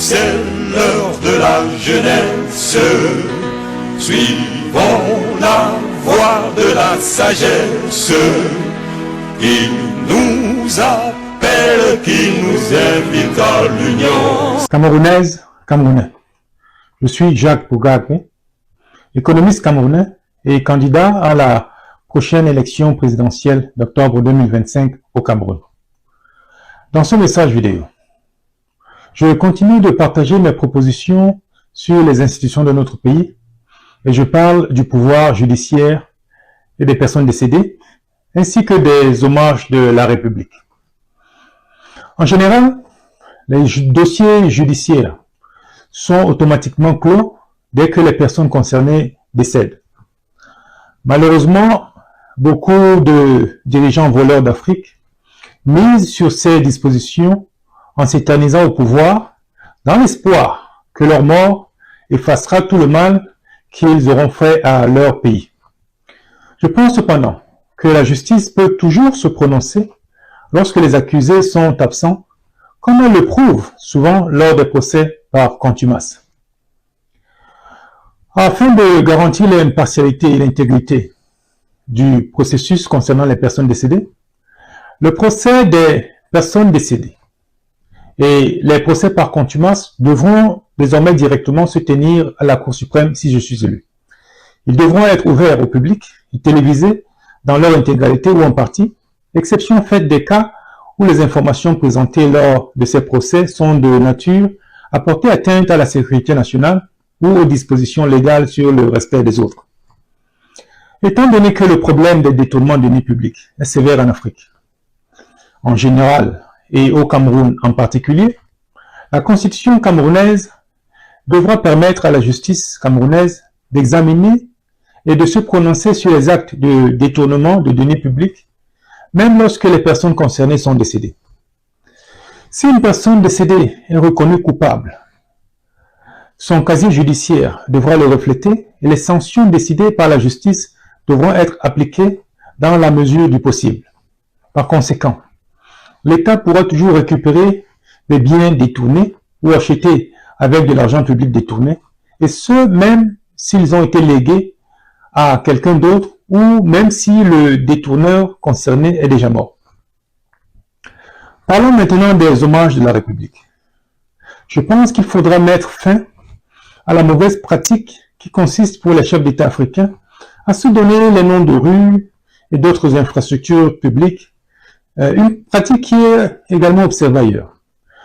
c'est l'heure de la jeunesse. Suivons la voie de la sagesse qui nous appelle, qui nous invite à l'union. Camerounaise, Camerounais. Je suis Jacques Bougaké, économiste camerounais et candidat à la prochaine élection présidentielle d'octobre 2025 au Cameroun. Dans ce message vidéo, je continue de partager mes propositions sur les institutions de notre pays et je parle du pouvoir judiciaire et des personnes décédées, ainsi que des hommages de la République. En général, les dossiers judiciaires sont automatiquement clos dès que les personnes concernées décèdent. Malheureusement, beaucoup de dirigeants voleurs d'Afrique misent sur ces dispositions en s'éternisant au pouvoir dans l'espoir que leur mort effacera tout le mal qu'ils auront fait à leur pays. Je pense cependant que la justice peut toujours se prononcer lorsque les accusés sont absents, comme elle le prouve souvent lors des procès par contumace. Afin de garantir l'impartialité et l'intégrité du processus concernant les personnes décédées, le procès des personnes décédées et les procès par contumace devront désormais directement se tenir à la Cour suprême si je suis élu. Ils devront être ouverts au public et télévisés dans leur intégralité ou en partie, exception faite des cas où les informations présentées lors de ces procès sont de nature à porter atteinte à la sécurité nationale ou aux dispositions légales sur le respect des autres. Étant donné que le problème des détournements de deniers publics est sévère en Afrique, en général et au Cameroun en particulier, la Constitution camerounaise devra permettre à la justice camerounaise d'examiner et de se prononcer sur les actes de détournement de deniers publics, même lorsque les personnes concernées sont décédées. Si une personne décédée est reconnue coupable, son casier judiciaire devra le refléter et les sanctions décidées par la justice devront être appliquées dans la mesure du possible. Par conséquent, l'État pourra toujours récupérer des biens détournés ou achetés avec de l'argent public détourné, et ce même s'ils ont été légués à quelqu'un d'autre ou même si le détourneur concerné est déjà mort. Parlons maintenant des hommages de la République. Je pense qu'il faudra mettre fin à la mauvaise pratique qui consiste pour les chefs d'État africains à se donner les noms de rues et d'autres infrastructures publiques, une pratique qui est également observée ailleurs.